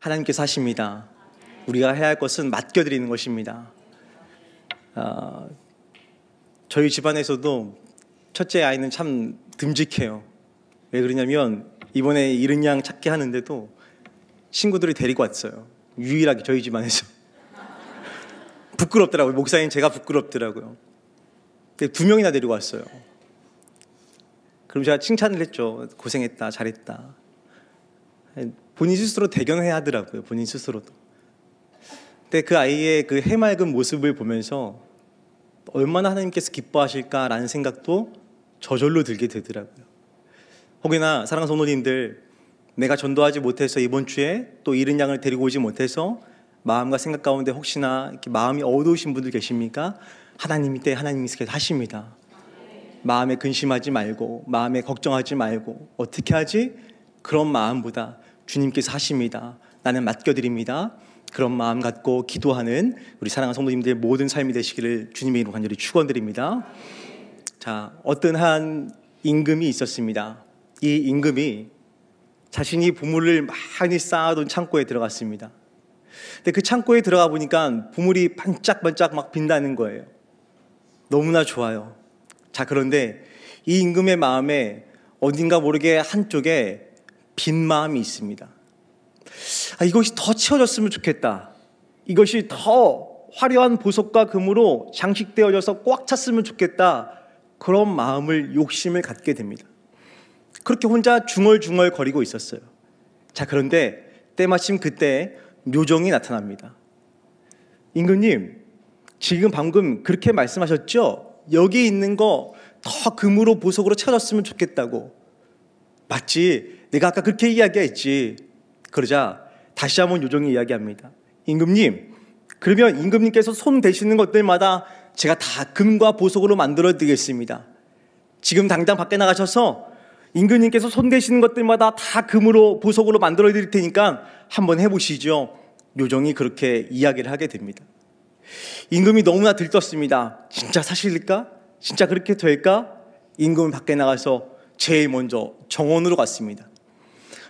하나님께서 하십니다. 우리가 해야 할 것은 맡겨드리는 것입니다. 저희 집안에서도 첫째 아이는 참 듬직해요. 왜 그러냐면 이번에 이른 양 찾기 하는데도 친구들이 데리고 왔어요. 유일하게 저희 집안에서. 부끄럽더라고요. 목사님 제가 부끄럽더라고요. 근데 2명이나 데리고 왔어요. 그럼 제가 칭찬을 했죠. 고생했다, 잘했다. 본인 스스로 대견해 하더라고요. 본인 스스로도. 근데 그 아이의 그 해맑은 모습을 보면서 얼마나 하나님께서 기뻐하실까라는 생각도 저절로 들게 되더라고요. 혹여나 사랑하는 성도님들, 내가 전도하지 못해서 이번 주에 또 이른 양을 데리고 오지 못해서 마음과 생각 가운데 혹시나 이렇게 마음이 어두우신 분들 계십니까? 하나님이 때 하나님께서 하십니다. 마음에 근심하지 말고, 마음에 걱정하지 말고, 어떻게 하지? 그런 마음보다 주님께서 하십니다. 나는 맡겨드립니다. 그런 마음 갖고 기도하는 우리 사랑하는 성도님들의 모든 삶이 되시기를 주님의 이름으로 간절히 축원드립니다. 자, 어떤 한 임금이 있었습니다. 이 임금이 자신이 보물을 많이 쌓아둔 창고에 들어갔습니다. 근데 그 창고에 들어가 보니까 보물이 반짝반짝 막 빛나는 거예요. 너무나 좋아요. 자, 그런데 이 임금의 마음에 어딘가 모르게 한쪽에 빈 마음이 있습니다. 이것이 더 채워졌으면 좋겠다. 이것이 더 화려한 보석과 금으로 장식되어져서 꽉 찼으면 좋겠다. 그런 마음을, 욕심을 갖게 됩니다. 그렇게 혼자 중얼중얼 거리고 있었어요. 자, 그런데 때마침 그때 묘종이 나타납니다. 임금님, 지금 방금 그렇게 말씀하셨죠? 여기 있는 거 더 금으로 보석으로 채워졌으면 좋겠다고. 맞지? 내가 아까 그렇게 이야기했지. 그러자 다시 한번 요정이 이야기합니다. 임금님, 그러면 임금님께서 손 대시는 것들마다 제가 다 금과 보석으로 만들어 드리겠습니다. 지금 당장 밖에 나가셔서 임금님께서 손 대시는 것들마다 다 금으로 보석으로 만들어 드릴 테니까 한번 해보시죠. 요정이 그렇게 이야기를 하게 됩니다. 임금이 너무나 들떴습니다. 진짜 사실일까? 진짜 그렇게 될까? 임금은 밖에 나가서 제일 먼저 정원으로 갔습니다.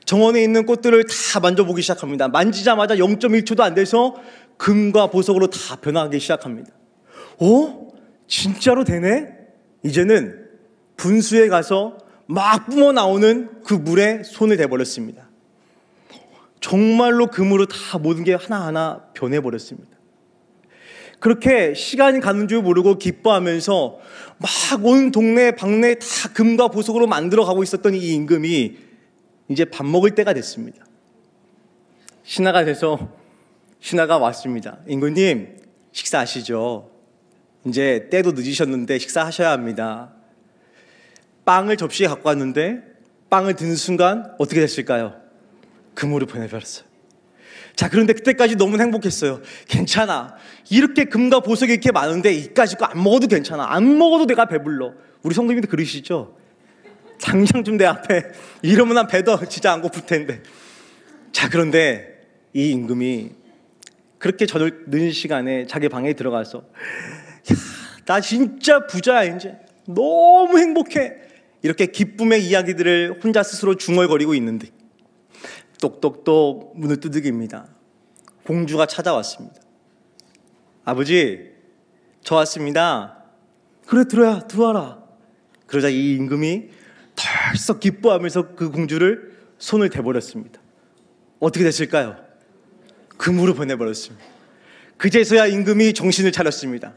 정원에 있는 꽃들을 다 만져보기 시작합니다. 만지자마자 0.1초도 안 돼서 금과 보석으로 다 변하기 시작합니다. 진짜로 되네? 이제는 분수에 가서 막 뿜어 나오는 그 물에 손을 대버렸습니다. 정말로 금으로 다 모든 게 하나하나 변해버렸습니다. 그렇게 시간이 가는 줄 모르고 기뻐하면서 막 온 동네 방네 다 금과 보석으로 만들어가고 있었던 이 임금이 이제 밥 먹을 때가 됐습니다. 신하가 돼서 신하가 왔습니다. 임금님, 식사하시죠. 이제 때도 늦으셨는데 식사하셔야 합니다. 빵을 접시에 갖고 왔는데 빵을 드는 순간 어떻게 됐을까요? 금으로 변해버렸어요. 자, 그런데 그때까지 너무 행복했어요. 괜찮아. 이렇게 금과 보석이 이렇게 많은데 이까짓 거 안 먹어도 괜찮아. 안 먹어도 내가 배불러. 우리 성도님도 그러시죠? 당장 좀 내 앞에 이러면 난 배도 진짜 안 고플 텐데. 자, 그런데 이 임금이 그렇게 저녁 늦은 시간에 자기 방에 들어가서 나 진짜 부자야 이제. 너무 행복해. 이렇게 기쁨의 이야기들을 혼자 스스로 중얼거리고 있는데 똑똑똑 문을 두드깁니다. 공주가 찾아왔습니다. 아버지, 저 왔습니다. 그래, 들어와라. 그러자 이 임금이 덜썩 기뻐하면서 그 공주를 손을 대버렸습니다. 어떻게 됐을까요? 금으로 보내버렸습니다. 그제서야 임금이 정신을 차렸습니다.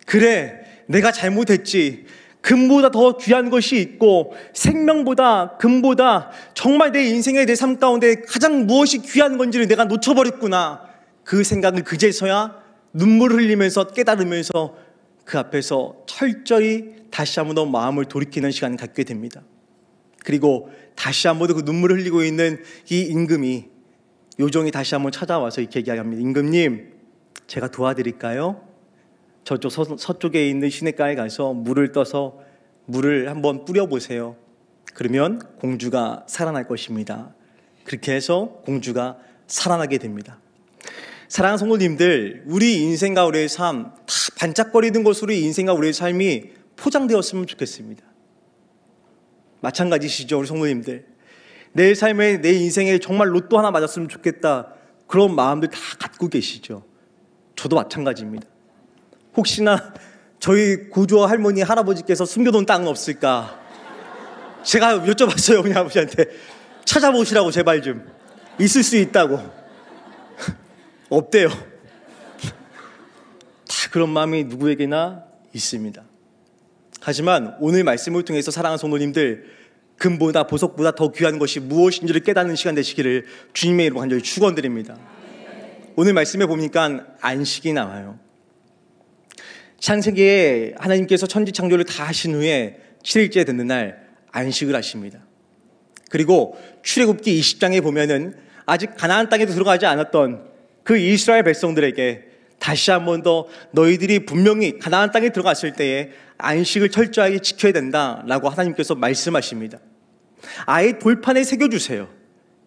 그래, 내가 잘못했지. 금보다 더 귀한 것이 있고 생명보다 금보다 정말 내 인생의 내 삶 가운데 가장 무엇이 귀한 건지를 내가 놓쳐버렸구나. 그 생각을 그제서야 눈물을 흘리면서 깨달으면서 그 앞에서 철저히 다시 한번 더 마음을 돌이키는 시간을 갖게 됩니다. 그리고 다시 한번 더 그 눈물을 흘리고 있는 이 임금이 요정이 다시 한번 찾아와서 이렇게 얘기합니다. 임금님, 제가 도와드릴까요? 저쪽 서쪽에 있는 시냇가에 가서 물을 떠서 물을 한번 뿌려보세요. 그러면 공주가 살아날 것입니다. 그렇게 해서 공주가 살아나게 됩니다. 사랑하는 성도님들, 우리 인생과 우리의 삶 다 반짝거리는 것으로 인생과 우리의 삶이 포장되었으면 좋겠습니다. 마찬가지시죠, 우리 성도님들. 내 삶에, 내 인생에 정말 로또 하나 맞았으면 좋겠다, 그런 마음들 다 갖고 계시죠. 저도 마찬가지입니다. 혹시나 저희 고조 할머니, 할아버지께서 숨겨놓은 땅은 없을까? 제가 여쭤봤어요, 우리 아버지한테. 찾아보시라고 제발 좀. 있을 수 있다고. 없대요. 다 그런 마음이 누구에게나 있습니다. 하지만 오늘 말씀을 통해서 사랑하는 성도님들, 금보다 보석보다 더 귀한 것이 무엇인지를 깨닫는 시간 되시기를 주님의 이름으로 간절히 축원드립니다. 오늘 말씀에 보니까 안식이 나와요. 창세기에 하나님께서 천지 창조를 다 하신 후에 7일째 되는 날 안식을 하십니다. 그리고 출애굽기 20장에 보면은 아직 가나안 땅에도 들어가지 않았던 그 이스라엘 백성들에게 다시 한 번 더 너희들이 분명히 가나안 땅에 들어갔을 때에 안식을 철저하게 지켜야 된다라고 하나님께서 말씀하십니다. 아예 돌판에 새겨주세요.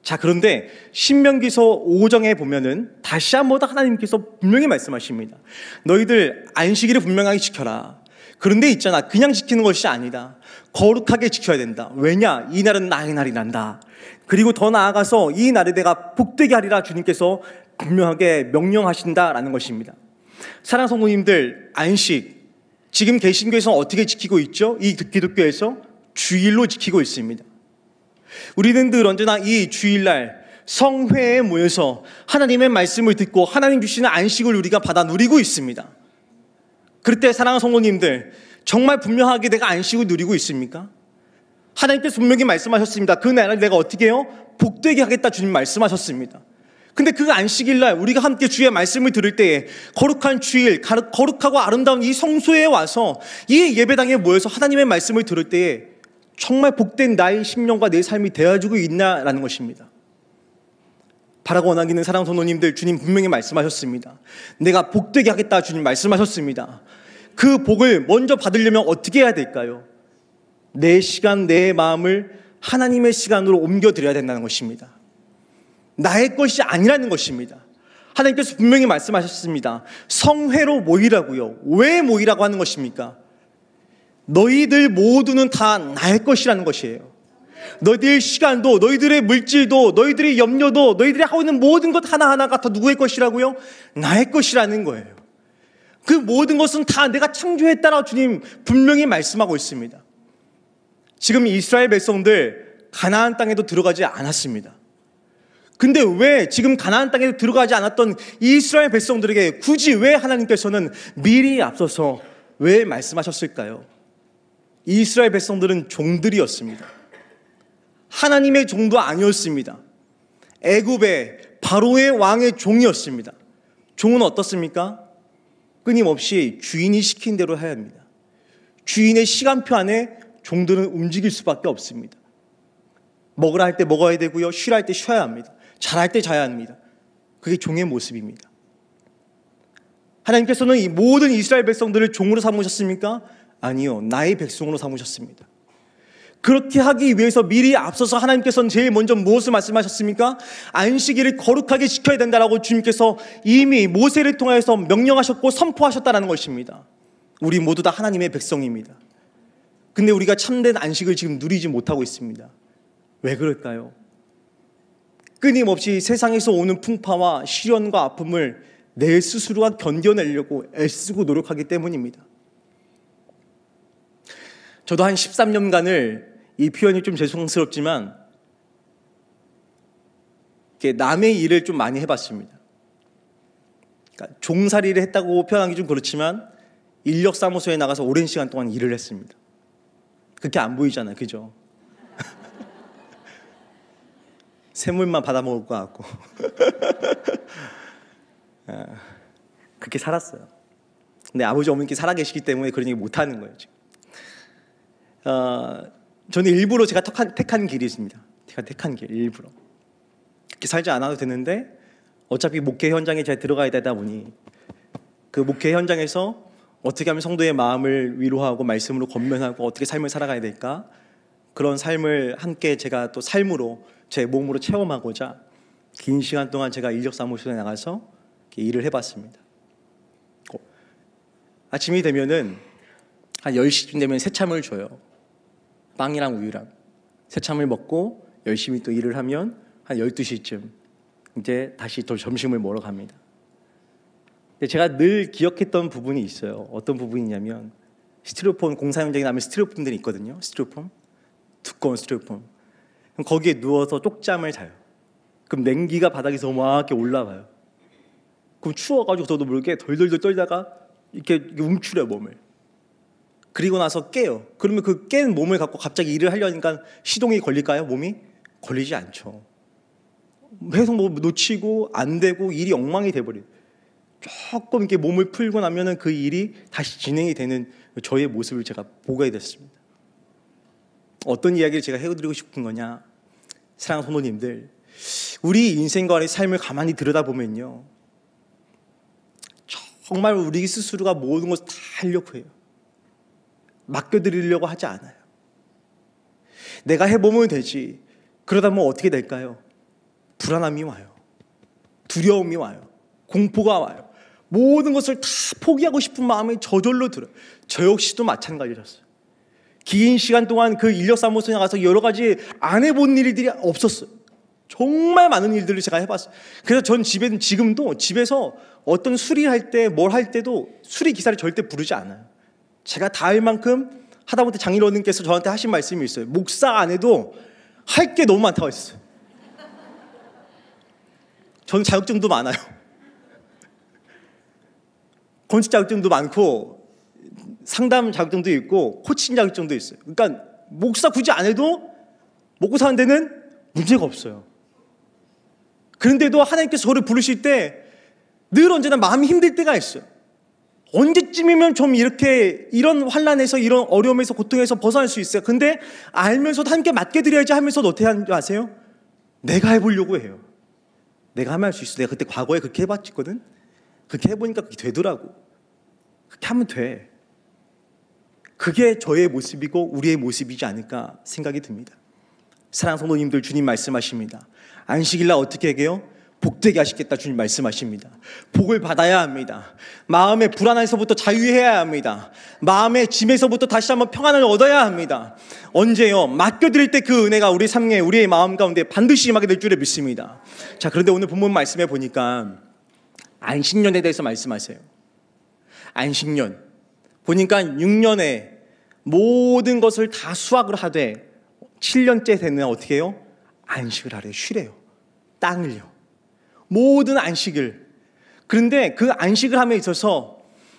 자, 그런데 신명기서 5장에 보면은 다시 한 번 더 하나님께서 분명히 말씀하십니다. 너희들 안식일을 분명하게 지켜라. 그런데 있잖아, 그냥 지키는 것이 아니다. 거룩하게 지켜야 된다. 왜냐? 이 날은 나의 날이 난다. 그리고 더 나아가서 이 날에 내가 복되게 하리라 주님께서 분명하게 명령하신다라는 것입니다. 사랑하는 성도님들, 안식 지금 개신교에서는 어떻게 지키고 있죠? 이 기독교에서 주일로 지키고 있습니다. 우리는 늘 언제나 이 주일날 성회에 모여서 하나님의 말씀을 듣고 하나님 주시는 안식을 우리가 받아 누리고 있습니다. 그럴 때 사랑하는 성도님들, 정말 분명하게 내가 안식을 누리고 있습니까? 하나님께서 분명히 말씀하셨습니다. 그 날을 내가 어떻게 해요? 복되게 하겠다 주님 말씀하셨습니다. 근데 그 안식일날 우리가 함께 주의 말씀을 들을 때에 거룩한 주일, 거룩하고 아름다운 이 성소에 와서 이 예배당에 모여서 하나님의 말씀을 들을 때에 정말 복된 나의 심령과 내 삶이 되어지고 있나라는 것입니다. 바라고 원하기는 사랑하는 성도님들, 주님 분명히 말씀하셨습니다. 내가 복되게 하겠다 주님 말씀하셨습니다. 그 복을 먼저 받으려면 어떻게 해야 될까요? 내 시간, 내 마음을 하나님의 시간으로 옮겨드려야 된다는 것입니다. 나의 것이 아니라는 것입니다. 하나님께서 분명히 말씀하셨습니다. 성회로 모이라고요. 왜 모이라고 하는 것입니까? 너희들 모두는 다 나의 것이라는 것이에요. 너희들의 시간도, 너희들의 물질도, 너희들의 염려도, 너희들이 하고 있는 모든 것 하나하나가 다 누구의 것이라고요? 나의 것이라는 거예요. 그 모든 것은 다 내가 창조했다라고 주님 분명히 말씀하고 있습니다. 지금 이스라엘 백성들 가나안 땅에도 들어가지 않았습니다. 근데 왜 지금 가나안 땅에 들어가지 않았던 이스라엘 백성들에게 굳이 왜 하나님께서는 미리 앞서서 왜 말씀하셨을까요? 이스라엘 백성들은 종들이었습니다. 하나님의 종도 아니었습니다. 애굽의 바로의 왕의 종이었습니다. 종은 어떻습니까? 끊임없이 주인이 시킨 대로 해야 합니다. 주인의 시간표 안에 종들은 움직일 수밖에 없습니다. 먹으라 할 때 먹어야 되고요, 쉬라 할 때 쉬어야 합니다. 잘할 때 자야 합니다. 그게 종의 모습입니다. 하나님께서는 이 모든 이스라엘 백성들을 종으로 삼으셨습니까? 아니요, 나의 백성으로 삼으셨습니다. 그렇게 하기 위해서 미리 앞서서 하나님께서는 제일 먼저 무엇을 말씀하셨습니까? 안식일을 거룩하게 지켜야 된다라고 주님께서 이미 모세를 통해서 명령하셨고 선포하셨다는 것입니다. 우리 모두 다 하나님의 백성입니다. 근데 우리가 참된 안식을 지금 누리지 못하고 있습니다. 왜 그럴까요? 끊임없이 세상에서 오는 풍파와 시련과 아픔을 내 스스로가 견뎌내려고 애쓰고 노력하기 때문입니다. 저도 한 13년간을, 이 표현이 좀 죄송스럽지만 남의 일을 좀 많이 해봤습니다. 그러니까 종살이를 했다고 표현하기 좀 그렇지만 인력사무소에 나가서 오랜 시간 동안 일을 했습니다. 그렇게 안 보이잖아요, 그죠? 샘물만 받아먹을 것 같고 그렇게 살았어요. 근데 아버지 어머니께 살아계시기 때문에 그런 얘기 못하는 거예요 지금. 저는 일부러 제가 택한 길이 있습니다. 제가 택한 길, 일부러 그렇게 살지 않아도 되는데 어차피 목회 현장에 제가 들어가야 되다 보니 그 목회 현장에서 어떻게 하면 성도의 마음을 위로하고 말씀으로 권면하고 어떻게 삶을 살아가야 될까, 그런 삶을 함께 제가 또 삶으로 제 몸으로 체험하고자 긴 시간 동안 제가 인력사무소에 나가서 일을 해봤습니다. 아침이 되면은 한 10시쯤 되면 새참을 줘요. 빵이랑 우유랑 새참을 먹고 열심히 또 일을 하면 한 12시쯤 이제 다시 또 점심을 먹으러 갑니다. 근데 제가 늘 기억했던 부분이 있어요. 어떤 부분이냐면 스티로폼 공사 현장에 나면 스티로폼들이 있거든요. 스티로폼, 두꺼운 스티로폼. 그럼 거기에 누워서 쪽잠을 자요. 그럼 냉기가 바닥에서 막 이렇게 올라와요. 그럼 추워가지고 저도 모르게 덜덜덜 떨다가 이렇게 움츠려요, 몸을. 그리고 나서 깨요. 그러면 그 깬 몸을 갖고 갑자기 일을 하려니까 시동이 걸릴까요? 몸이? 걸리지 않죠. 계속 뭐 놓치고 안 되고 일이 엉망이 돼버려요. 조금 이렇게 몸을 풀고 나면은 그 일이 다시 진행이 되는 저의 모습을 제가 보게 됐습니다. 어떤 이야기를 제가 해드리고 싶은 거냐? 사랑하는 성도님들, 우리 인생과 우리 삶을 가만히 들여다보면요, 정말 우리 스스로가 모든 것을 다 하려고 해요. 맡겨드리려고 하지 않아요. 내가 해보면 되지. 그러다 보면 어떻게 될까요? 불안함이 와요. 두려움이 와요. 공포가 와요. 모든 것을 다 포기하고 싶은 마음이 저절로 들어요. 저 역시도 마찬가지였어요. 긴 시간 동안 그 인력사무소에 나가서 여러 가지 안 해본 일들이 없었어요. 정말 많은 일들을 제가 해봤어요. 그래서 전 지금도 집에서 어떤 수리할 때 뭘 할 때도 수리 기사를 절대 부르지 않아요. 제가 다 할 만큼 하다못해 장인어른께서 저한테 하신 말씀이 있어요. 목사 안 해도 할 게 너무 많다고 했어요. 저는 자격증도 많아요. 건축 자격증도 많고 상담 자격증도 있고 코칭 자격증도 있어요. 그러니까 목사 굳이 안 해도 먹고 사는 데는 문제가 없어요. 그런데도 하나님께서 저를 부르실 때 늘 언제나 마음이 힘들 때가 있어요. 언제쯤이면 좀 이렇게 이런 환난에서 이런 어려움에서 고통에서 벗어날 수 있어요. 근데 알면서도 함께 맡겨드려야지 하면서도 어떻게 하는지 아세요? 내가 해보려고 해요. 내가 하면 할 수 있어. 내가 그때 과거에 그렇게 해봤거든. 그렇게 해보니까 그게 되더라고. 그렇게 하면 돼. 그게 저의 모습이고 우리의 모습이지 않을까 생각이 듭니다. 사랑하는 성도님들, 주님 말씀하십니다. 안식일날 어떻게 해요? 복되게 하시겠다 주님 말씀하십니다. 복을 받아야 합니다. 마음의 불안에서부터 자유해야 합니다. 마음의 짐에서부터 다시 한번 평안을 얻어야 합니다. 언제요? 맡겨드릴 때 그 은혜가 우리 삶에 우리의 마음 가운데 반드시 임하게 될 줄을 믿습니다. 자, 그런데 오늘 본문 말씀에 보니까 안식년에 대해서 말씀하세요. 안식년 보니까 6년에 모든 것을 다 수확을 하되 7년째 되는 어떻게 해요? 안식을 하래요. 쉬래요. 땅을요. 모든 안식을. 그런데 그 안식을 함에 있어서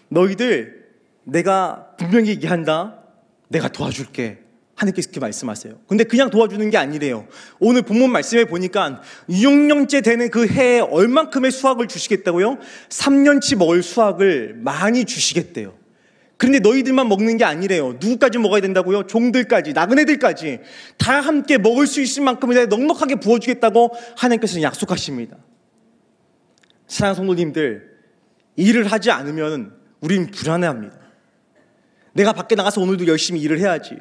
너희들 내가 분명히 얘기한다. 내가 도와줄게. 하나님께서 그렇게 말씀하세요. 근데 그냥 도와주는 게 아니래요. 오늘 본문 말씀에 보니까 6년째 되는 그 해에 얼만큼의 수확을 주시겠다고요? 3년치 먹을 수확을 많이 주시겠대요. 그런데 너희들만 먹는 게 아니래요. 누구까지 먹어야 된다고요? 종들까지, 나그네들까지 다 함께 먹을 수 있을 만큼을 넉넉하게 부어주겠다고 하나님께서 약속하십니다. 사랑하는 성도님들, 일을 하지 않으면 우린 불안해합니다. 내가 밖에 나가서 오늘도 열심히 일을 해야지,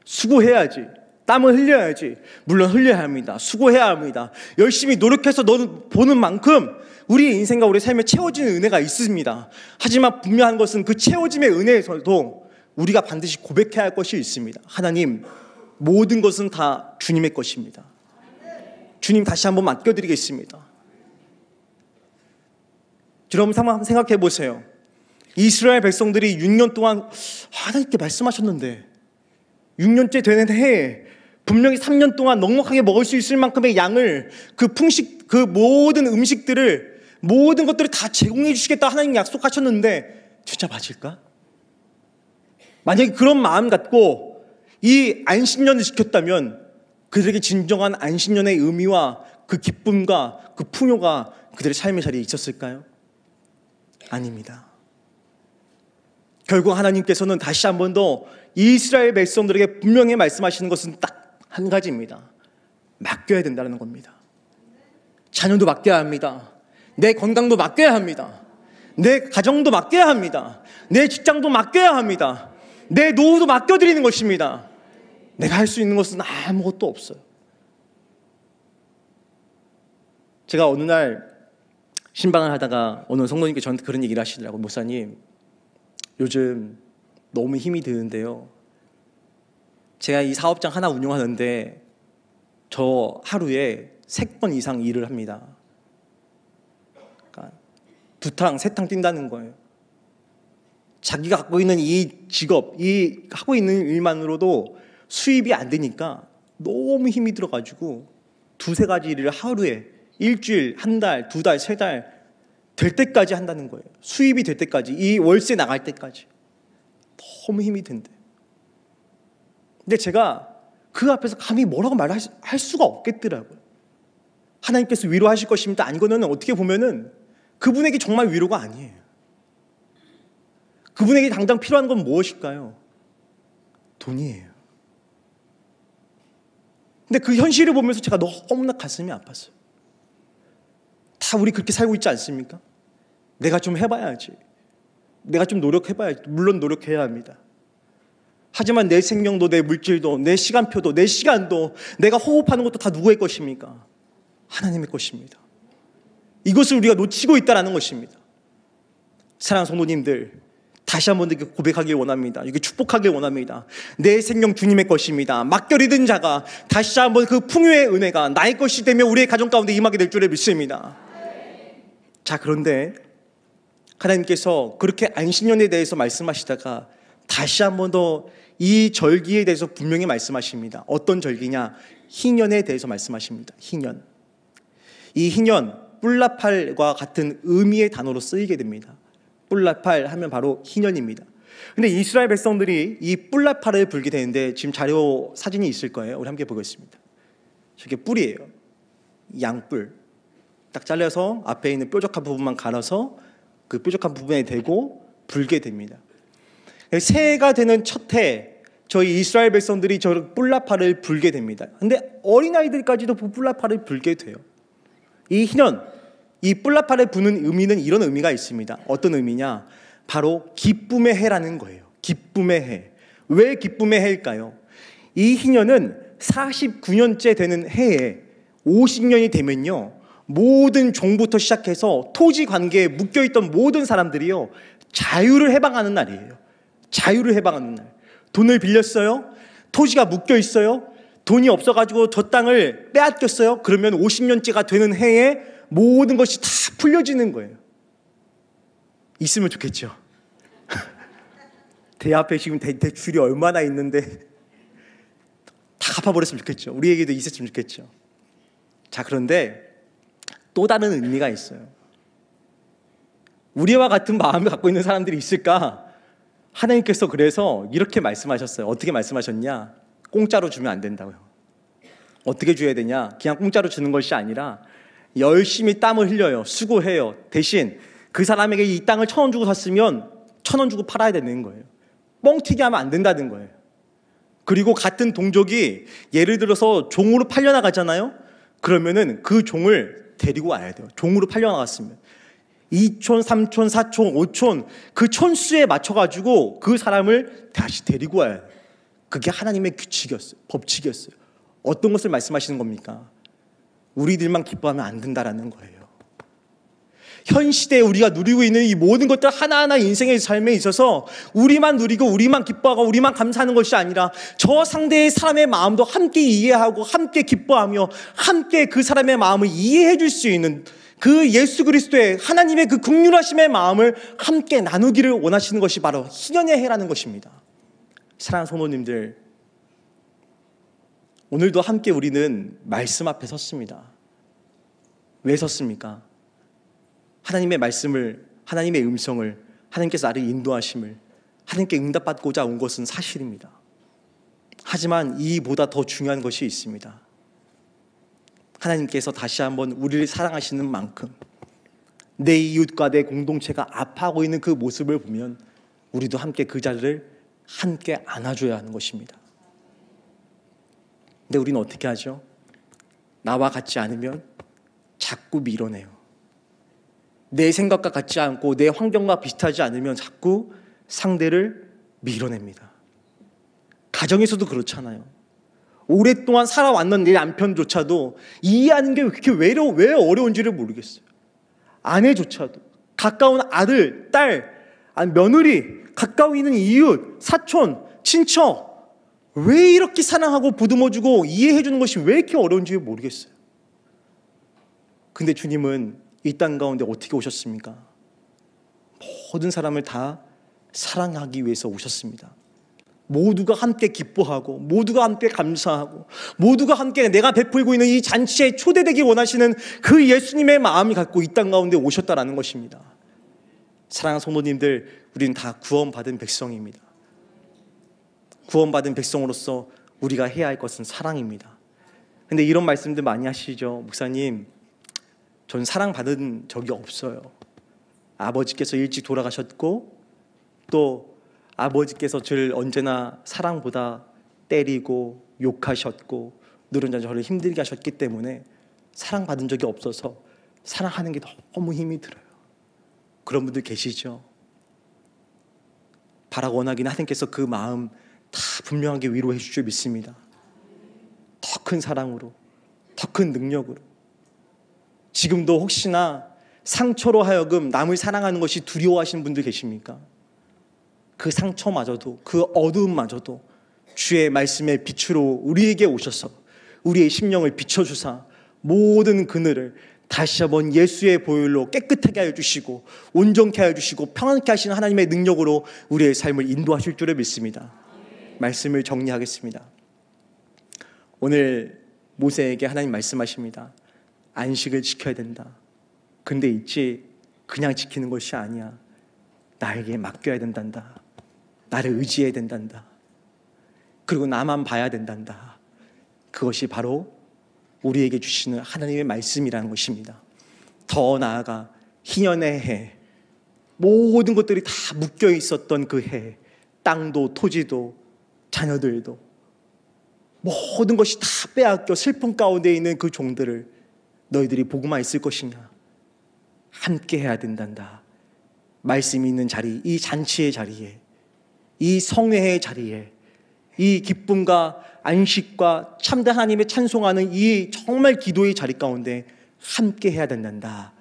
수고해야지, 땀을 흘려야지. 물론 흘려야 합니다. 수고해야 합니다. 열심히 노력해서 너는 보는 만큼 우리의 인생과 우리의 삶에 채워지는 은혜가 있습니다. 하지만 분명한 것은 그 채워짐의 은혜에서도 우리가 반드시 고백해야 할 것이 있습니다. 하나님, 모든 것은 다 주님의 것입니다. 주님 다시 한번 맡겨드리겠습니다. 여러분 한번 생각해 보세요. 이스라엘 백성들이 6년 동안 하나님께 말씀하셨는데 6년째 되는 해에 분명히 3년 동안 넉넉하게 먹을 수 있을 만큼의 양을 그 풍식, 그 모든 음식들을 모든 것들을 다 제공해 주시겠다 하나님 약속하셨는데 진짜 맞을까? 만약에 그런 마음 갖고 이 안식년을 지켰다면 그들에게 진정한 안식년의 의미와 그 기쁨과 그 풍요가 그들의 삶의 자리에 있었을까요? 아닙니다. 결국 하나님께서는 다시 한 번 더 이스라엘 백성들에게 분명히 말씀하시는 것은 딱 한 가지입니다. 맡겨야 된다는 겁니다. 자녀도 맡겨야 합니다. 내 건강도 맡겨야 합니다. 내 가정도 맡겨야 합니다. 내 직장도 맡겨야 합니다. 내 노후도 맡겨드리는 것입니다. 내가 할 수 있는 것은 아무것도 없어요. 제가 어느 날 신방을 하다가 어느 성도님께 저한테 그런 얘기를 하시더라고요. 목사님, 요즘 너무 힘이 드는데요. 제가 이 사업장 하나 운영하는데 저 하루에 3번 이상 일을 합니다. 그러니까 2탕, 3탕 뛴다는 거예요. 자기가 갖고 있는 이 직업, 이 하고 있는 일만으로도 수입이 안 되니까 너무 힘이 들어가지고 2-3가지 일을 하루에 일주일, 한 달, 2달, 3달 될 때까지 한다는 거예요. 수입이 될 때까지, 이 월세 나갈 때까지. 너무 힘이 든대. 근데 제가 그 앞에서 감히 뭐라고 말할 수가 없겠더라고요. 하나님께서 위로하실 것입니다. 아니고는 어떻게 보면은 그분에게 정말 위로가 아니에요. 그분에게 당장 필요한 건 무엇일까요? 돈이에요. 근데 그 현실을 보면서 제가 너무나 가슴이 아팠어요. 다 우리 그렇게 살고 있지 않습니까? 내가 좀 해봐야지. 내가 좀 노력해봐야지. 물론 노력해야 합니다. 하지만 내 생명도, 내 물질도, 내 시간표도, 내 시간도, 내가 호흡하는 것도 다 누구의 것입니까? 하나님의 것입니다. 이것을 우리가 놓치고 있다는 것입니다. 사랑하는 성도님들, 다시 한번 이렇게 고백하길 원합니다. 이렇게 축복하길 원합니다. 내 생명 주님의 것입니다. 막결이 자가 다시 한번 그 풍요의 은혜가 나의 것이 되며 우리의 가정 가운데 임하게 될 줄을 믿습니다. 자, 그런데 하나님께서 그렇게 안식년에 대해서 말씀하시다가 다시 한번 더 이 절기에 대해서 분명히 말씀하십니다. 어떤 절기냐? 희년에 대해서 말씀하십니다. 희년. 이 희년, 뿔라팔과 같은 의미의 단어로 쓰이게 됩니다. 뿔라팔 하면 바로 희년입니다. 근데 이스라엘 백성들이 이 뿔라팔을 불게 되는데 지금 자료 사진이 있을 거예요. 우리 함께 보겠습니다. 저게 뿔이에요. 양뿔. 딱 잘라서 앞에 있는 뾰족한 부분만 갈아서 그 뾰족한 부분에 대고 불게 됩니다. 새해가 되는 첫 해 저희 이스라엘 백성들이 저 뿔라팔을 불게 됩니다. 근데 어린아이들까지도 뿔라팔을 불게 돼요. 이 희년, 이 뿔라팔을 부는 의미는 이런 의미가 있습니다. 어떤 의미냐? 바로 기쁨의 해라는 거예요. 기쁨의 해. 왜 기쁨의 해일까요? 이 희년은 49년째 되는 해에 50년이 되면요, 모든 종부터 시작해서 토지 관계에 묶여있던 모든 사람들이요, 자유를 해방하는 날이에요. 자유를 해방하는 날. 돈을 빌렸어요? 토지가 묶여있어요? 돈이 없어가지고 저 땅을 빼앗겼어요? 그러면 50년째가 되는 해에 모든 것이 다 풀려지는 거예요. 있으면 좋겠죠. 대 앞에 지금 대출이 얼마나 있는데 다 갚아버렸으면 좋겠죠. 우리에게도 있었으면 좋겠죠. 자, 그런데 또 다른 의미가 있어요. 우리와 같은 마음을 갖고 있는 사람들이 있을까? 하나님께서 그래서 이렇게 말씀하셨어요. 어떻게 말씀하셨냐? 공짜로 주면 안 된다고요. 어떻게 줘야 되냐? 그냥 공짜로 주는 것이 아니라 열심히 땀을 흘려요. 수고해요. 대신 그 사람에게 이 땅을 1,000원 주고 샀으면 1,000원 주고 팔아야 되는 거예요. 뻥튀기 하면 안 된다는 거예요. 그리고 같은 동족이 예를 들어서 종으로 팔려나가잖아요. 그러면은 그 종을 데리고 와야 돼요. 종으로 팔려나갔으면 2촌, 3촌, 4촌, 5촌 그 촌수에 맞춰가지고 그 사람을 다시 데리고 와야 돼요. 그게 하나님의 규칙이었어요. 법칙이었어요. 어떤 것을 말씀하시는 겁니까? 우리들만 기뻐하면 안 된다라는 거예요. 현 시대에 우리가 누리고 있는 이 모든 것들 하나하나 인생의 삶에 있어서 우리만 누리고 우리만 기뻐하고 우리만 감사하는 것이 아니라 저 상대의 사람의 마음도 함께 이해하고 함께 기뻐하며 함께 그 사람의 마음을 이해해 줄 수 있는 그 예수 그리스도의 하나님의 그 긍휼하심의 마음을 함께 나누기를 원하시는 것이 바로 희년의 해라는 것입니다. 사랑하는 성도님들, 오늘도 함께 우리는 말씀 앞에 섰습니다. 왜 섰습니까? 하나님의 말씀을, 하나님의 음성을, 하나님께서 나를 인도하심을, 하나님께 응답받고자 온 것은 사실입니다. 하지만 이보다 더 중요한 것이 있습니다. 하나님께서 다시 한번 우리를 사랑하시는 만큼 내 이웃과 내 공동체가 아파하고 있는 그 모습을 보면 우리도 함께 그 자리를 함께 안아줘야 하는 것입니다. 근데 우리는 어떻게 하죠? 나와 같지 않으면 자꾸 밀어내요. 내 생각과 같지 않고 내 환경과 비슷하지 않으면 자꾸 상대를 밀어냅니다. 가정에서도 그렇잖아요. 오랫동안 살아왔는 내 남편조차도 이해하는 게 왜 어려운지를 모르겠어요. 아내조차도, 가까운 아들, 딸, 며느리, 가까이 있는 이웃, 사촌, 친척, 왜 이렇게 사랑하고 보듬어주고 이해해주는 것이 왜 이렇게 어려운지 모르겠어요. 근데 주님은 이 땅 가운데 어떻게 오셨습니까? 모든 사람을 다 사랑하기 위해서 오셨습니다. 모두가 함께 기뻐하고 모두가 함께 감사하고 모두가 함께 내가 베풀고 있는 이 잔치에 초대되기 원하시는 그 예수님의 마음이 갖고 이 땅 가운데 오셨다라는 것입니다. 사랑하는 성도님들, 우리는 다 구원받은 백성입니다. 구원받은 백성으로서 우리가 해야 할 것은 사랑입니다. 근데 이런 말씀들 많이 하시죠. 목사님, 전 사랑받은 적이 없어요. 아버지께서 일찍 돌아가셨고 또 아버지께서 저를 언제나 사랑보다 때리고 욕하셨고 누른자 저를 힘들게 하셨기 때문에 사랑받은 적이 없어서 사랑하는 게 너무 힘이 들어요. 그런 분들 계시죠? 바라고 원하긴 하나님께서 그 마음 다 분명하게 위로해 주실 줄 믿습니다. 더 큰 사랑으로, 더 큰 능력으로. 지금도 혹시나 상처로 하여금 남을 사랑하는 것이 두려워하시는 분들 계십니까? 그 상처마저도, 그 어두움마저도 주의 말씀의 빛으로 우리에게 오셔서 우리의 심령을 비춰주사 모든 그늘을 다시 한번 예수의 보혈로 깨끗하게 하여 주시고 온전케 하여 주시고 평안케 하시는 하나님의 능력으로 우리의 삶을 인도하실 줄을 믿습니다. 말씀을 정리하겠습니다. 오늘 모세에게 하나님 말씀하십니다. 안식을 지켜야 된다. 근데 있지, 그냥 지키는 것이 아니야. 나에게 맡겨야 된단다. 나를 의지해야 된단다. 그리고 나만 봐야 된단다. 그것이 바로 우리에게 주시는 하나님의 말씀이라는 것입니다. 더 나아가 희년의 해, 모든 것들이 다 묶여 있었던 그 해, 땅도 토지도 자녀들도 모든 것이 다 빼앗겨 슬픔 가운데 있는 그 종들을 너희들이 보고만 있을 것이냐? 함께 해야 된단다. 말씀이 있는 자리, 이 잔치의 자리에, 이 성회의 자리에, 이 기쁨과 안식과 참된 하나님의 찬송하는 이 정말 기도의 자리 가운데 함께 해야 된단다.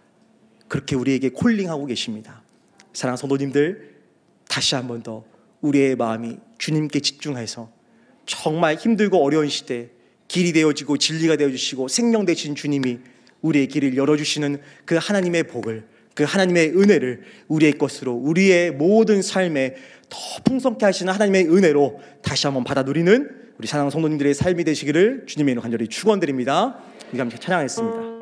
그렇게 우리에게 콜링하고 계십니다. 사랑하는 성도님들, 다시 한 번 더 우리의 마음이 주님께 집중해서 정말 힘들고 어려운 시대 길이 되어지고 진리가 되어주시고 생명 되신 주님이 우리의 길을 열어주시는 그 하나님의 복을, 그 하나님의 은혜를 우리의 것으로 우리의 모든 삶에 더 풍성케 하시는 하나님의 은혜로 다시 한번 받아 누리는 우리 사랑하는 성도님들의 삶이 되시기를 주님의 이름으로 간절히 축원드립니다. 우리 함께 찬양하겠습니다.